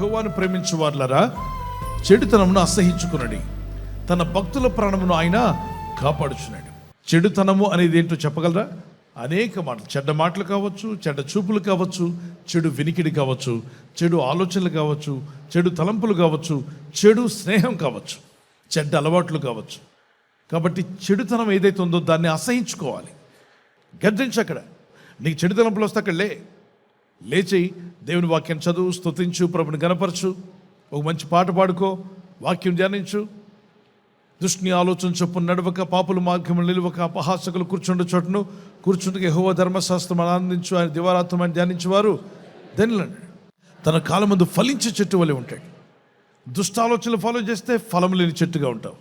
యెహోవాను ప్రేమించు వారులారా, చెడుతనమును అసహించుకునడి. తన భక్తుల ప్రాణమును ఆయన కాపాడుచున్నాడు. చెడుతనము అనేది ఏంటో చెప్పగలరా? అనేక మాటలు, చెడ్డ మాటలు కావచ్చు, చెడ్డ చూపులు కావచ్చు, చెడు వినికిడి కావచ్చు, చెడు ఆలోచనలు కావచ్చు, చెడు తలంపులు కావచ్చు, చెడు స్నేహం కావచ్చు, చెడ్డ అలవాట్లు కావచ్చు. కాబట్టి చెడుతనం ఏదైతే ఉందో దాన్ని అసహించుకోవాలి. గద్దించు. అక్కడ నీకు చెడు తలంపులు వస్తే అక్కడ లేచి దేవుని వాక్యం చదువు, స్తుతించు, ప్రభుని గణపరచు, ఒక మంచి పాట పాడుకో, వాక్యం ధ్యానించు. దుష్ని ఆలోచన చొప్పున నడవక, పాపుల మార్గములు నిలువక, అపహాసకులు కూర్చుండే చోటును కూర్చుంటే యెహోవా ధర్మశాస్త్రం ఆనందించు, ఆయన దివారాత్మని ధ్యానించేవారు ధన్యులండి. తన కాలం ముందు ఫలించే చెట్టు వలె ఉంటాడు. దుష్టాలోచనలు ఫాలో చేస్తే ఫలము లేని చెట్టుగా ఉంటావు.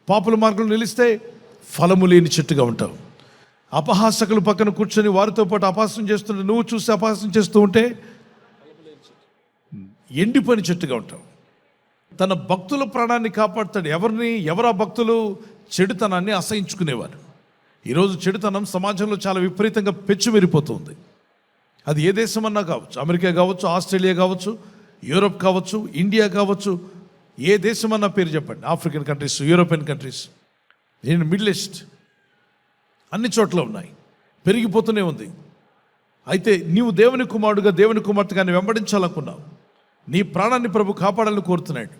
పాపుల మార్గంలో నిలిస్తే ఫలము లేని చెట్టుగా ఉంటావు. అపహాసకులు పక్కన కూర్చొని వారితో పాటు అపహాసం చేస్తుంటే నువ్వు చూసి అపహాసం చేస్తూ ఉంటే ఎండిపోయిన చెట్టుగా ఉంటావు. తన భక్తుల ప్రాణాన్ని కాపాడుతాడు. ఎవరా భక్తులు? చెడుతనాన్ని అసహించుకునేవారు. ఈరోజు చెడుతనం సమాజంలో చాలా విపరీతంగా పెచ్చుమెరిపోతుంది. అది ఏ దేశం అన్నా కావచ్చు, అమెరికా కావచ్చు, ఆస్ట్రేలియా కావచ్చు, యూరోప్ కావచ్చు, ఇండియా కావచ్చు, ఏ దేశం అన్నా పేరు చెప్పండి. African countries, European countries, middle east, అన్ని చోట్ల ఉన్నాయి, పెరిగిపోతూనే ఉంది. అయితే నీవు దేవుని కుమారుడుగా, దేవుని కుమార్తెగాని వెంబడించాలనుకున్నావు. నీ ప్రాణాన్ని ప్రభు కాపాడాలని కోరుతున్నాడు.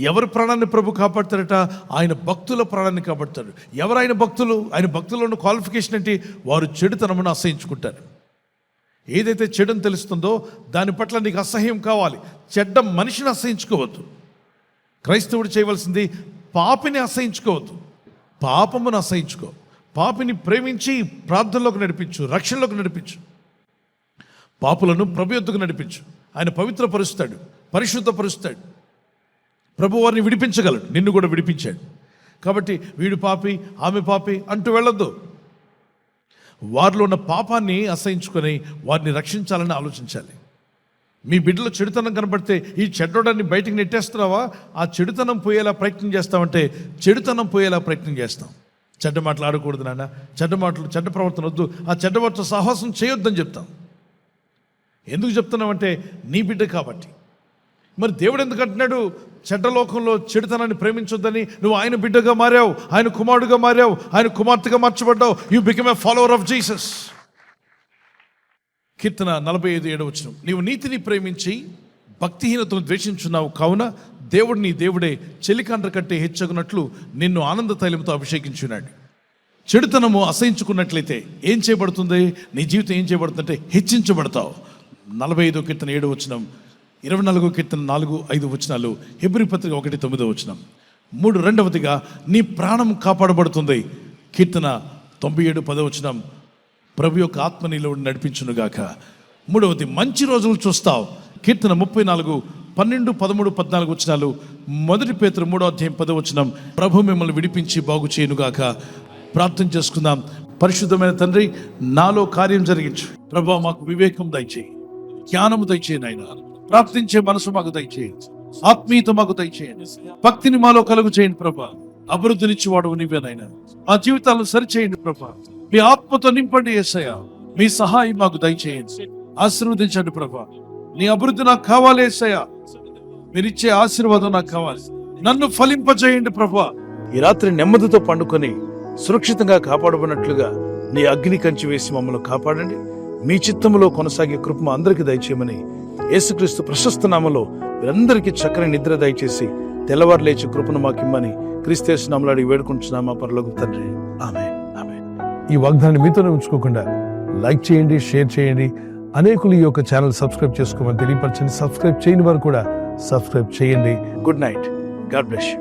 ఎవరి ప్రాణాన్ని ప్రభు కాపాడుతారట? ఆయన భక్తుల ప్రాణాన్ని కాపాడుతాడు. ఎవరు ఆయన భక్తులు? ఆయన భక్తుల్లో ఉన్న క్వాలిఫికేషన్ ఏంటి? వారు చెడుతనమును అసహించుకుంటారు. ఏదైతే చెడుని తెలుస్తుందో దాని పట్ల నీకు అసహ్యం కావాలి. చెడ్డ మనిషిని అసహించుకోవద్దు. క్రైస్తవుడు చేయవలసింది పాపిని అసహించుకోవద్దు, పాపమును అసహించుకో. పాపిని ప్రేమించి ప్రార్థనలోకి నడిపించు, రక్షణలోకి నడిపించు. పాపులను ప్రభు యొద్దకు నడిపించు. ఆయన పవిత్రపరుస్తాడు, పరిశుద్ధపరుస్తాడు. ప్రభు వారిని విడిపించగలడు, నిన్ను కూడా విడిపించాడు. కాబట్టి వీడు పాపి, ఆమె పాపి అంటూ వెళ్ళొద్దు. వారిలో ఉన్న పాపాన్ని అసహించుకొని వారిని రక్షించాలని ఆలోచించాలి. మీ బిడ్డలో చెడుతనం కనబడితే ఈ చెడ్డోడాన్ని బయటికి నెట్టేస్తున్నావా? ఆ చెడుతనం పోయేలా ప్రయత్నం చేస్తామంటే చెడుతనం పోయేలా ప్రయత్నం చేస్తాం. చెడ్డ మాటలు ఆడకూడదు నాన్న, చెడ్డ మాటలు, చెడ్డ ప్రవర్తన వద్దు, ఆ చెడ్డ వాటితో సాహసం చేయొద్దని చెప్తాం. ఎందుకు చెప్తున్నామంటే నీ బిడ్డ కాబట్టి. మరి దేవుడు ఎందుకు అంటున్నాడు చెడ్డ లోకంలో చెడుతనాన్ని ప్రేమించొద్దని? నువ్వు ఆయన బిడ్డగా మారావు, ఆయన కుమారుడుగా మారావు, ఆయన కుమార్తెగా మార్చబడ్డావు. You become a follower of Jesus. కీర్తన 45:7 నీవు నీతిని ప్రేమించి భక్తిహీనతను ద్వేషించున్నావు, కావున దేవుడు నీ దేవుడే చెలికాండ్ర కట్టే హెచ్చగునట్లు నిన్ను ఆనంద తైలంతో అభిషేకించున్నాడు. చెడుతనము అసహించుకున్నట్లయితే ఏం చేయబడుతుంది? నీ జీవితం ఏం చేయబడుతుందంటే హెచ్చించబడతావు. 45 కీర్తన 7 24 కీర్తన 4-5 హెబ్రీ పత్రిక 1:9. 3 నీ ప్రాణం కాపాడబడుతుంది. కీర్తన 97:10 ప్రభు యొక్క ఆత్మ నీలో నడిపించునుగాక. 3 మంచి రోజులు చూస్తావు. కీర్తన 34 12, 13, 14 1 పేతురు 3:10 ప్రభు మిమ్మల్ని విడిపించి బాగు చేయనుగాక. ప్రార్థన చేసుకుందాం. పరిశుద్ధమైన తండ్రి, నాలో కార్యం జరిగించు ప్రభు. మాకు వివేకం దయచేయి, జ్ఞానము దయచేయండి ఆయన. ప్రార్థించే మనసు మాకు దయచేయండి, ఆత్మీయత మాకు దయచేయండి, భక్తిని మాలో కలుగు చేయండి ప్రభా. అభివృద్ధినిచ్చేవాడు నీవేనైనా. ఆ జీవితాలను సరిచేయండి ప్రభా. మీ ఆత్మతో నింపండి యేసయ్యా. మీ సహాయం మాకు దయచేయండి, ఆశీర్వదించండి ప్రభా. నీ అభివృద్ధి నాకు కావాలి యేసయ్యా. మీరిచ్చే ఆశీర్వాదం నాకు కావాలి. నన్ను ఫలింపజేయండి ప్రభా. ఈ రాత్రి నెమ్మదితో పండుకొని సురక్షితంగా కాపాడబడినట్లుగా నీ అగ్ని కంచి వేసి మమ్మల్ని కాపాడండి. మీ చిత్తములో కొనసాగే కృప అందరికీ దయచేయమని యేసుక్రీస్తు ప్రశస్త నామములో మీరందరికీ చక్కని నిద్ర దయచేసి తెల్లవారు లేచి కృపను మాకిమ్మని క్రీస్తు నామములో అడిగి వేడుకుంటున్నాం మా పరలోకపు తండ్రి. ఆమేన్. ఆమేన్. ఈ వాగ్దానాన్ని మీతోనే ఉంచుకోకుండా లైక్ చేయండి, షేర్ చేయండి. అనేకులు ఈ యొక్క ఛానల్ సబ్స్క్రైబ్ చేసుకోమని తెలియపరచండి. సబ్స్క్రైబ్ చేయని వారు కూడా సబ్స్క్రైబ్ చేయండి. Good night. God bless you.